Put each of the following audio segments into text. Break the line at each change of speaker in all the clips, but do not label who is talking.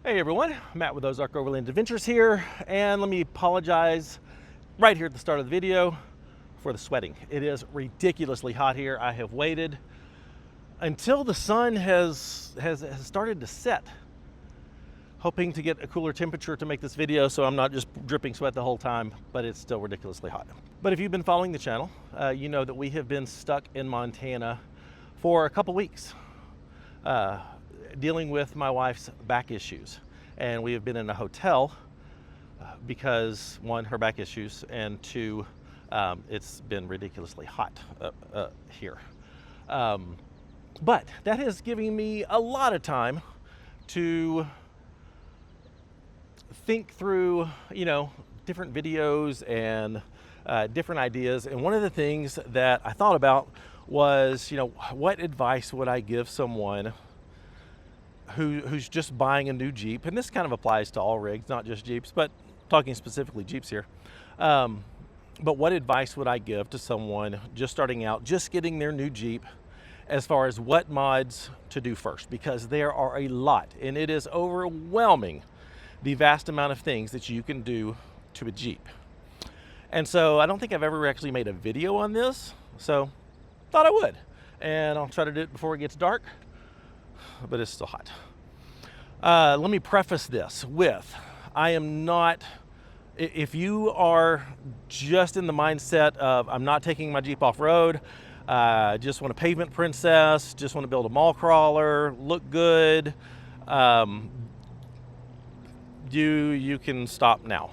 Hey everyone, Matt with Ozark Overland Adventures here, and let me apologize right here at the start of the video for the sweating. It is ridiculously hot here. I have waited until the sun has started to set, hoping to get a cooler temperature to make this video so I'm not just dripping sweat the whole time, but it's still ridiculously hot. But if you've been following the channel, you know that we have been stuck in Montana for a couple weeks. Dealing with my wife's back issues, and we have been in a hotel because one, her back issues, and two, it's been ridiculously hot here. But that is giving me a lot of time to think through, different videos and different ideas. And one of the things that I thought about was, what advice would I give someone who's just buying a new Jeep? And this kind of applies to all rigs, not just Jeeps, but talking specifically Jeeps here. But what advice would I give to someone just starting out, just getting their new Jeep, as far as what mods to do first? Because there are a lot, and it is overwhelming, the vast amount of things that you can do to a Jeep. And so I don't think I've ever actually made a video on this, so thought I would. And I'll try to do it before it gets dark, but it's still hot. Let me preface this with, I am not, if you are just in the mindset of, I'm not taking my Jeep off-road, just want a pavement princess, just want to build a mall crawler, look good, you can stop now.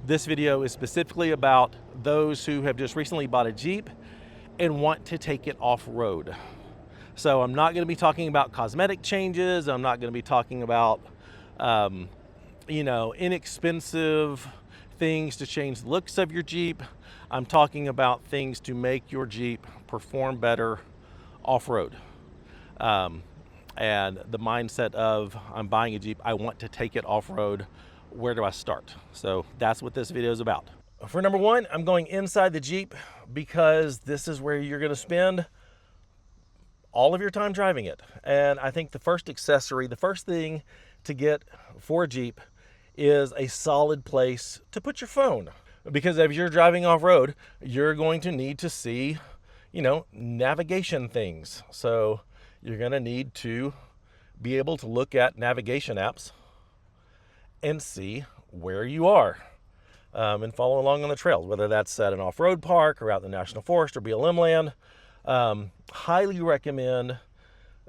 This video is specifically about those who have just recently bought a Jeep and want to take it off-road. So I'm not going to be talking about cosmetic changes. I'm not going to be talking about, inexpensive things to change the looks of your Jeep. I'm talking about things to make your Jeep perform better off-road. And the mindset of, I'm buying a Jeep, I want to take it off-road. Where do I start? So that's what this video is about. For number one, I'm going inside the Jeep because this is where you're going to spend all of your time driving it. And I think the first accessory, the first thing to get for a Jeep is a solid place to put your phone. Because if you're driving off-road, you're going to need to see, navigation things. So you're going to need to be able to look at navigation apps and see where you are, and follow along on the trails, whether that's at an off-road park or out in the National Forest or BLM land. Highly recommend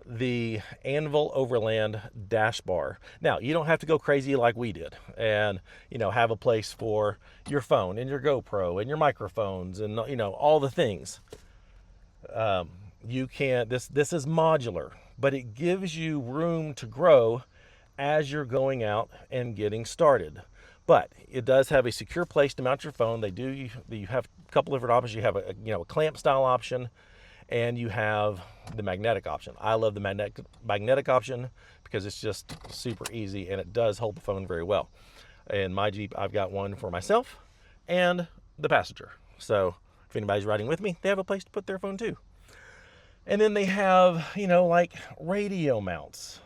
the Anvil Overland dash bar. Now, you don't have to go crazy like we did and, have a place for your phone and your GoPro and your microphones and, all the things. You can, this is modular, but it gives you room to grow as you're going out and getting started. But it does have a secure place to mount your phone. You have a couple different options. You have a clamp style option, and you have the magnetic option. I love the magnetic option because it's just super easy and it does hold the phone very well. In my Jeep, I've got one for myself and the passenger. So if anybody's riding with me, they have a place to put their phone too. And then they have, like radio mounts.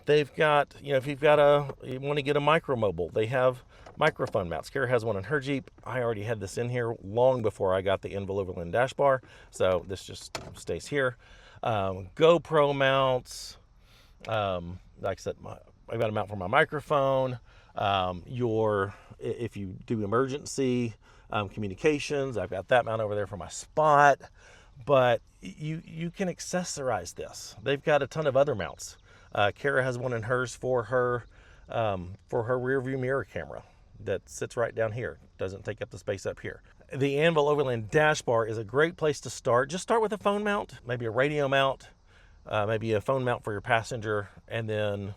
They've got, if you want to get a micro mobile, they have microphone mounts. Kara has one in her Jeep. I already had this in here long before I got the Anvil Overland dash bar, so this just stays here. GoPro mounts. Like I said, I've got a mount for my microphone. If you do emergency communications, I've got that mount over there for my spot. But you can accessorize this. They've got a ton of other mounts. Kara has one in hers for her rear view mirror camera that sits right down here. Doesn't take up the space up here. The Anvil Overland dash bar is a great place to start. Just start with a phone mount, maybe a radio mount, maybe a phone mount for your passenger, and then,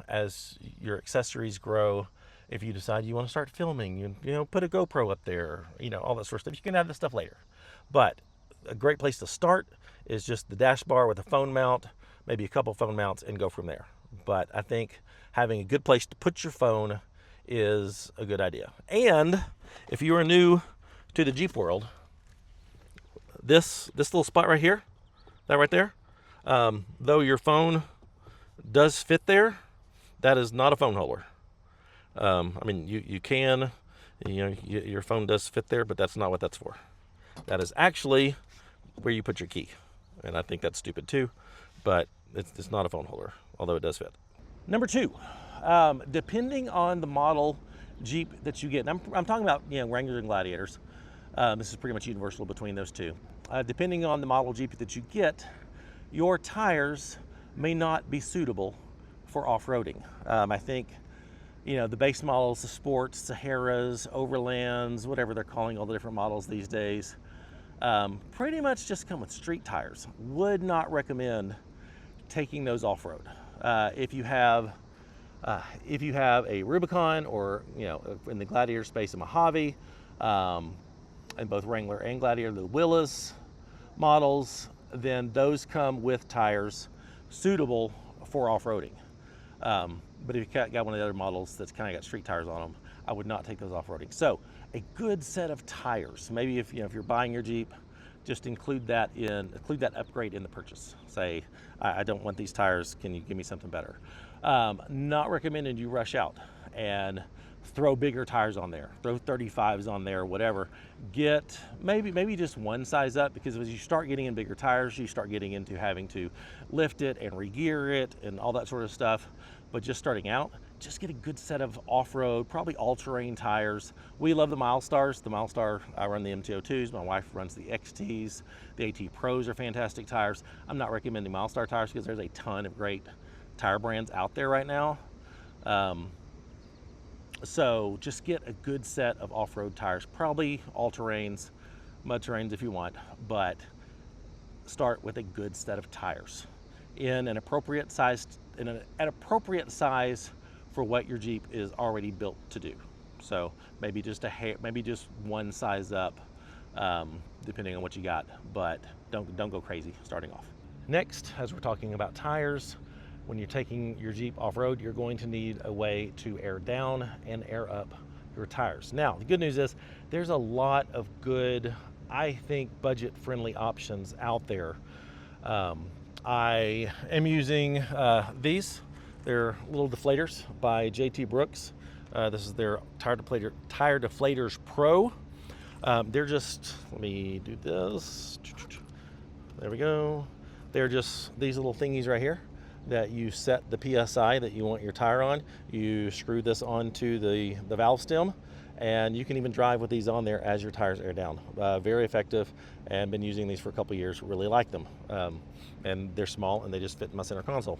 as your accessories grow, if you decide you want to start filming, put a GoPro up there, all that sort of stuff. You can add this stuff later. But a great place to start is just the dash bar with a phone mount, maybe a couple phone mounts, and go from there. But I think having a good place to put your phone is a good idea. And if you are new to the Jeep world, this little spot right here, that right there, though your phone does fit there, That is not a phone holder. I mean, you can, your phone does fit there, but that's not what that's for. That is actually where you put your key. And I think that's stupid too, but it's not a phone holder, although it does fit. Number two, depending on the model Jeep that you get, and I'm talking about Wranglers and Gladiators. This is pretty much universal between those two. Depending on the model Jeep that you get, your tires may not be suitable for off-roading. I think the base models, the Sports, Saharas, Overlands, whatever they're calling all the different models these days, pretty much just come with street tires. Would not recommend taking those off-road. If you have a Rubicon, or in the Gladiator space, a Mojave, and both Wrangler and Gladiator, the Willis models, then those come with tires suitable for off-roading. But if you got one of the other models that's kind of got street tires on them, I would not take those off-roading. So a good set of tires. Maybe if you're buying your Jeep, just include that upgrade in the purchase. Say, I don't want these tires. Can you give me something better? Not recommended you rush out and throw bigger tires on there. Throw 35s on there, whatever. Get maybe just one size up, because as you start getting in bigger tires, you start getting into having to lift it and re-gear it and all that sort of stuff. But just starting out, just get a good set of off-road, probably all-terrain tires. We love the Milestars. The Milestar, I run the MT-02s. My wife runs the XTs. The AT Pros are fantastic tires. I'm not recommending Milestar tires because there's a ton of great tire brands out there right now. So just get a good set of off-road tires, probably all-terrains, mud terrains if you want, but start with a good set of tires in an appropriate size, an appropriate size for what your Jeep is already built to do. So maybe just one size up, depending on what you got, but don't go crazy starting off. Next, as we're talking about tires, when you're taking your Jeep off-road, you're going to need a way to air down and air up your tires. Now, the good news is there's a lot of good, I think, budget-friendly options out there. I am using these. They're little deflators by JT Brooks. This is their Tire Deflators Pro. They're just, let me do this. There we go. They're just these little thingies right here that you set the PSI that you want your tire on. You screw this onto the valve stem, and you can even drive with these on there as your tires air down. Very effective, and been using these for a couple years. Really like them. And they're small and they just fit in my center console.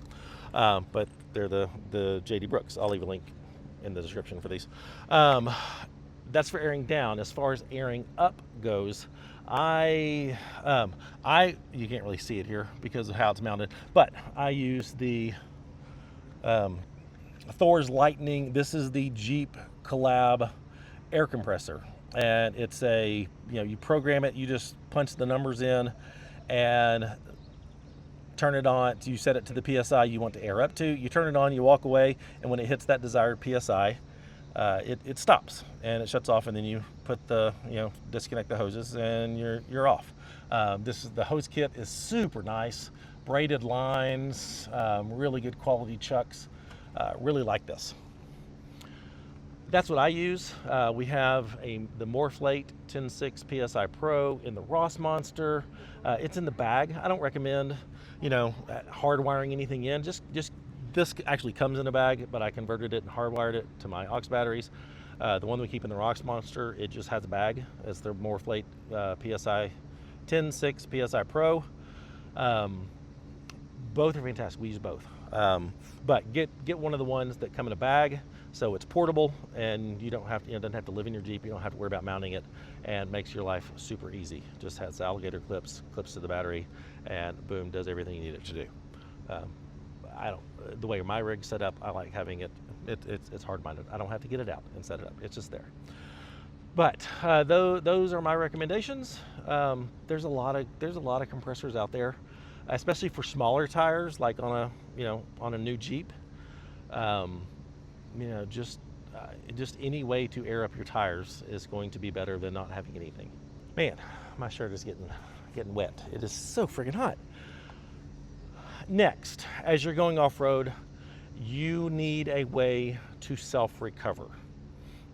But they're the JD Brooks. I'll leave a link in the description for these. That's for airing down. As far as airing up goes, you can't really see it here because of how it's mounted, but I use the Thor's Lightning. This is the Jeep Collab air compressor, and it's you program it. You just punch the numbers in and turn it on. You set it to the PSI you want to air up to. You turn it on, you walk away, and when it hits that desired PSI, it stops and it shuts off, and then you put disconnect the hoses and you're off. The hose kit is super nice, braided lines, really good quality chucks. Really like this. That's what I use. We have the Morphlate 10.6 PSI Pro in the Ross Monster. It's in the bag. I don't recommend hardwiring anything in. Just this actually comes in a bag, but I converted it and hardwired it to my aux batteries. The one we keep in the Ross Monster, it just has a bag. It's the Morphlate PSI 10.6 PSI Pro. Both are fantastic. We use both. But get one of the ones that come in a bag, so it's portable and you don't have to, doesn't have to live in your Jeep. You don't have to worry about mounting it, and makes your life super easy. Just has alligator clips to the battery, and boom, does everything you need it to do. The way my rig's set up, I like having it's hard-minded. I don't have to get it out and set it up. It's just there. But those are my recommendations. There's a lot of compressors out there, especially for smaller tires, like on a new Jeep. Just any way to air up your tires is going to be better than not having anything. Man, my shirt is getting wet. It is so freaking hot. Next, as you're going off-road, you need a way to self-recover.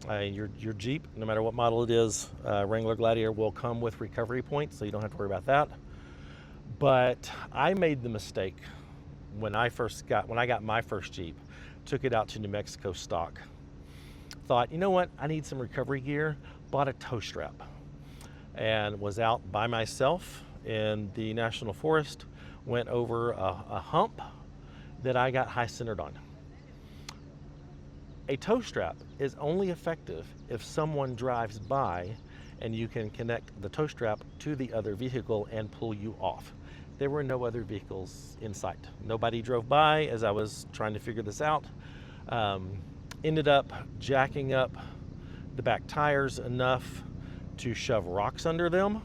Your Jeep, no matter what model it is, Wrangler Gladiator, will come with recovery points, so you don't have to worry about that. But I made the mistake when I got my first Jeep, took it out to New Mexico stock. Thought, you know what, I need some recovery gear, bought a tow strap, and was out by myself in the National Forest, went over a hump that I got high centered on. A tow strap is only effective if someone drives by and you can connect the tow strap to the other vehicle and pull you off. There were no other vehicles in sight. Nobody drove by as I was trying to figure this out. Ended up jacking up the back tires enough to shove rocks under them,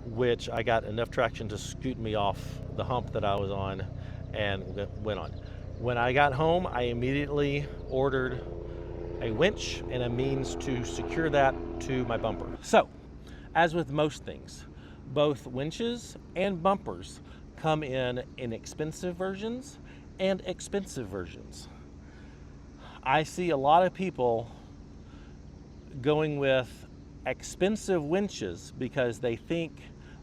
which I got enough traction to scoot me off the hump that I was on and went on. When I got home, I immediately ordered a winch and a means to secure that to my bumper. So, as with most things, both winches and bumpers come in inexpensive versions and expensive versions. I see a lot of people going with expensive winches because they think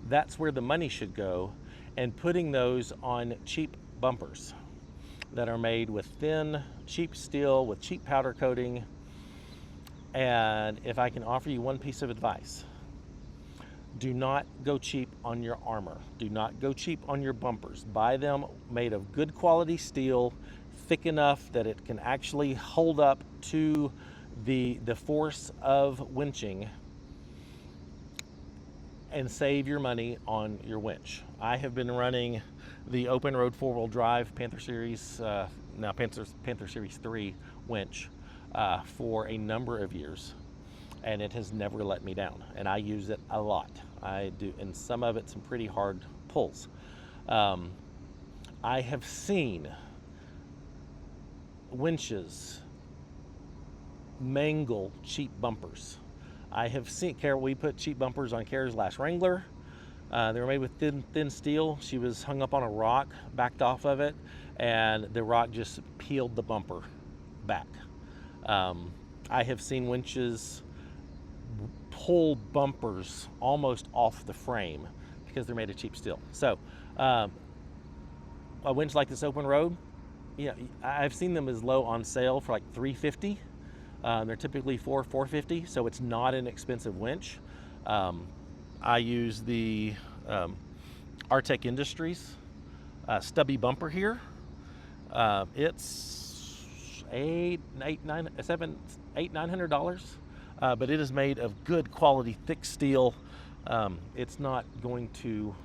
that's where the money should go, and putting those on cheap bumpers that are made with thin, cheap steel with cheap powder coating. And if I can offer you one piece of advice, do not go cheap on your armor. Do not go cheap on your bumpers. Buy them made of good quality steel, thick enough that it can actually hold up to the force of winching, and save your money on your winch. I have been running the open road 4-wheel drive Panther Series, now Panther Series 3 winch for a number of years, and it has never let me down, and I use it a lot. I do, and some of it some pretty hard pulls. I have seen winches mangle cheap bumpers. I have seen, we put cheap bumpers on Kara's last Wrangler. They were made with thin steel. She was hung up on a rock, backed off of it, and the rock just peeled the bumper back. I have seen winches pull bumpers almost off the frame because they're made of cheap steel. So a winch like this open road, yeah, I've seen them as low on sale for like $350. They're typically $450, so it's not an expensive winch. I use the Artec Industries stubby bumper here. It's $900, but it is made of good quality thick steel. It's not going to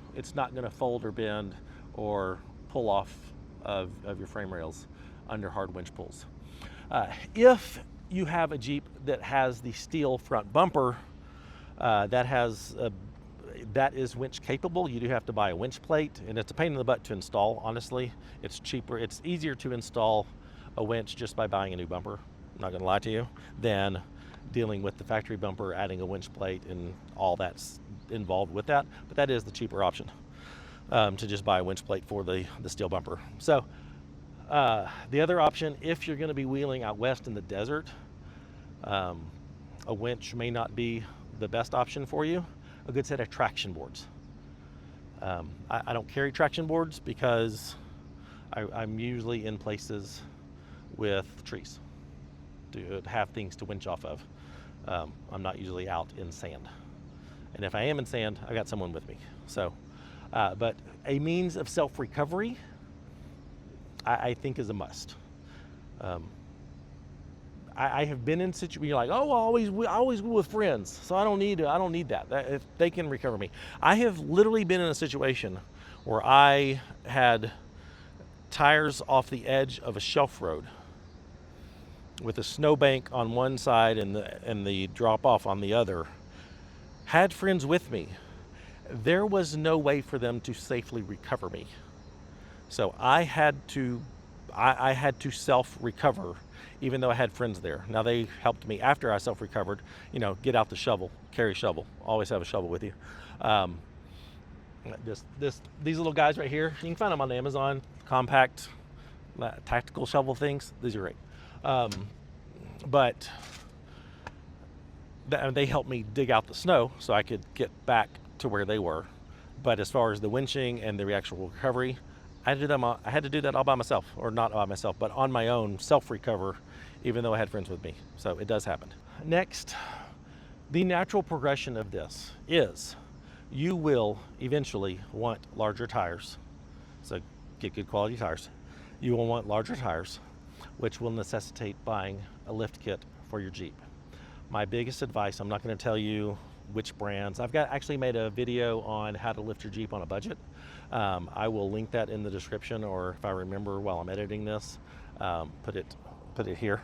fold or bend or pull off of your frame rails under hard winch pulls. If you have a Jeep that has the steel front bumper that is winch capable, you do have to buy a winch plate, and it's a pain in the butt to install. Honestly, it's cheaper. It's easier to install a winch just by buying a new bumper, I'm not gonna lie to you, than dealing with the factory bumper, adding a winch plate and all that's involved with that. But that is the cheaper option, to just buy a winch plate for the steel bumper. So the other option, if you're going to be wheeling out west in the desert, a winch may not be the best option for you. A good set of traction boards. I don't carry traction boards because I'm usually in places with trees to have things to winch off of. I'm not usually out in sand. And if I am in sand, I got someone with me. So, but a means of self-recovery, I think is a must. I have been in situations you're like, oh, I always go with friends, so I don't need that. If they can recover me. I have literally been in a situation where I had tires off the edge of a shelf road with a snowbank on one side and the drop off on the other. Had friends with me. There was no way for them to safely recover me. So I had to self-recover, even though I had friends there. Now they helped me after I self-recovered, get out the shovel, carry a shovel, always have a shovel with you. These little guys right here, you can find them on Amazon, compact tactical shovel things. These are great. But they helped me dig out the snow so I could get back to where they were. But as far as the winching and the actual recovery, I had to do that all by myself, or not by myself, but on my own, self-recover, even though I had friends with me. So it does happen. Next, the natural progression of this is you will eventually want larger tires. So get good quality tires. You will want larger tires, which will necessitate buying a lift kit for your Jeep. My biggest advice, I'm not going to tell you which brands. I've actually made a video on how to lift your Jeep on a budget. I will link that in the description, or if I remember while I'm editing this, put it here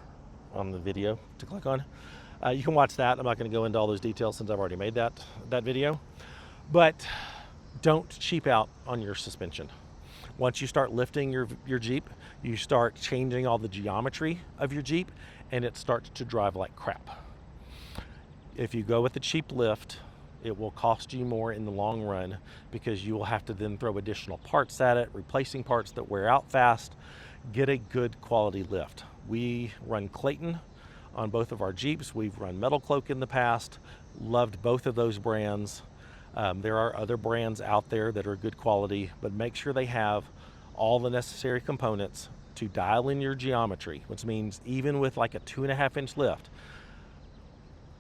on the video to click on. You can watch that. I'm not going to go into all those details since I've already made that video. But don't cheap out on your suspension. Once you start lifting your Jeep, you start changing all the geometry of your Jeep, and it starts to drive like crap. If you go with a cheap lift, it will cost you more in the long run because you will have to then throw additional parts at it, replacing parts that wear out fast. Get a good quality lift. We run Clayton on both of our Jeeps. We've run Metal Cloak in the past. Loved both of those brands. There are other brands out there that are good quality, but make sure they have all the necessary components to dial in your geometry, which means even with like a 2.5-inch lift,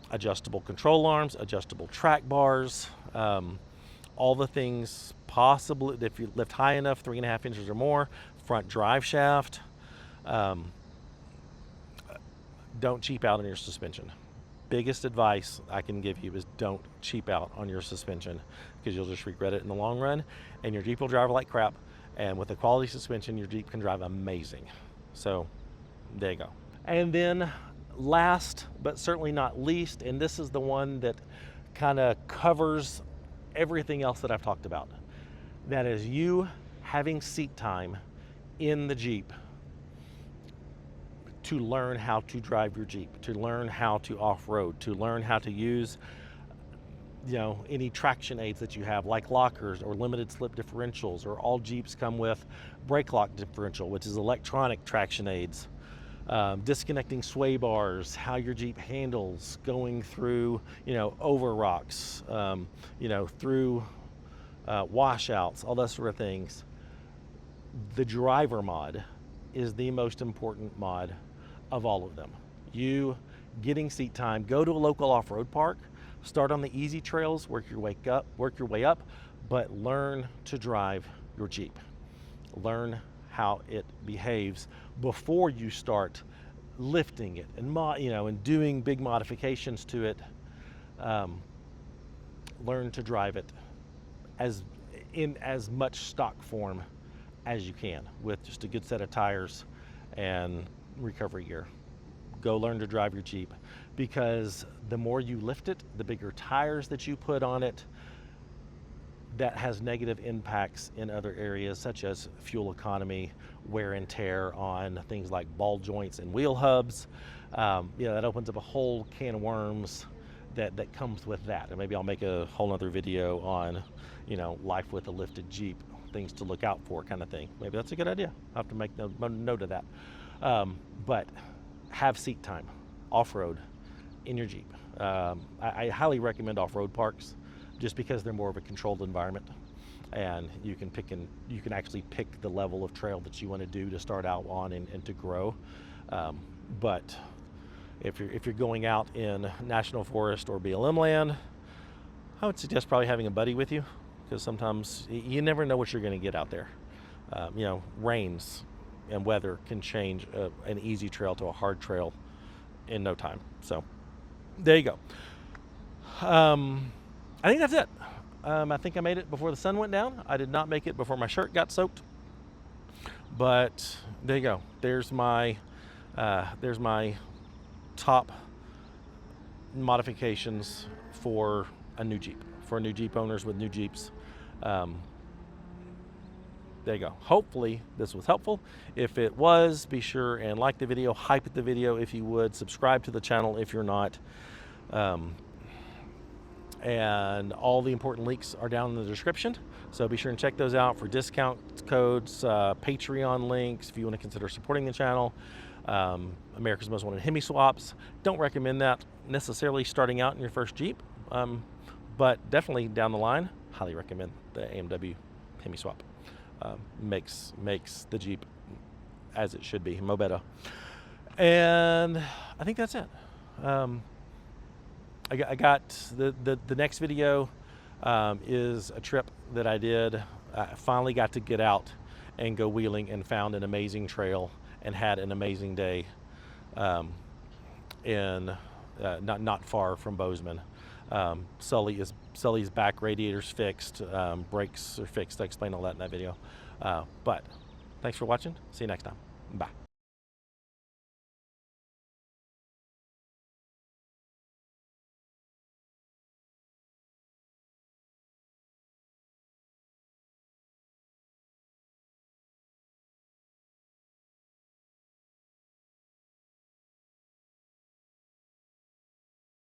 adjustable control arms, adjustable track bars, all the things possible. If you lift high enough, 3.5 inches or more, front drive shaft. Don't cheap out on your suspension. Biggest advice I can give you is don't cheap out on your suspension, because you'll just regret it in the long run, and your Jeep will drive like crap. And with a quality suspension, your Jeep can drive amazing. So there you go. And then last but certainly not least, and this is the one that kind of covers everything else that I've talked about, that is you having seat time in the Jeep to learn how to drive your Jeep, to learn how to off-road, to learn how to use any traction aids that you have, like lockers or limited slip differentials, or all Jeeps come with brake lock differential, which is electronic traction aids. Disconnecting sway bars, how your Jeep handles going through, over rocks, through washouts, all those sort of things. The driver mod is the most important mod of all of them. You getting seat time, go to a local off-road park, start on the easy trails, work your way up, but learn to drive your Jeep. Learn how it behaves before you start lifting it and doing big modifications to it. Learn to drive it in as much stock form as you can with just a good set of tires and recovery gear. Go learn to drive your Jeep, because the more you lift it, the bigger tires that you put on it, that has negative impacts in other areas such as fuel economy, wear and tear on things like ball joints and wheel hubs. That opens up a whole can of worms that comes with that. And maybe I'll make a whole other video on, life with a lifted Jeep, things to look out for kind of thing. Maybe that's a good idea. I'll have to make a note of that. But have seat time, off-road in your Jeep. I highly recommend off-road parks, just because they're more of a controlled environment, and you can actually pick the level of trail that you want to do to start out on and to grow. But if you're going out in national forest or BLM land, I would suggest probably having a buddy with you, because sometimes you never know what you're going to get out there. Rains and weather can change an easy trail to a hard trail in no time. So there you go. I think that's it. I think I made it before the sun went down. I did not make it before my shirt got soaked. But there you go. There's my top modifications for a new Jeep, for new Jeep owners with new Jeeps. There you go. Hopefully this was helpful. If it was, be sure and like the video, hype the video if you would, subscribe to the channel if you're not. And all the important links are down in the description. So be sure and check those out for discount codes, Patreon links if you want to consider supporting the channel. America's Most Wanted Hemi Swaps. Don't recommend that necessarily starting out in your first Jeep, but definitely down the line, highly recommend the AMW Hemi Swap. Makes the Jeep as it should be, mo better. And I think that's it. I got the next video is a trip that I did. I finally got to get out and go wheeling and found an amazing trail and had an amazing day in not far from Bozeman. Sully's back radiator's fixed, brakes are fixed. I explained all that in that video. But thanks for watching. See you next time. Bye.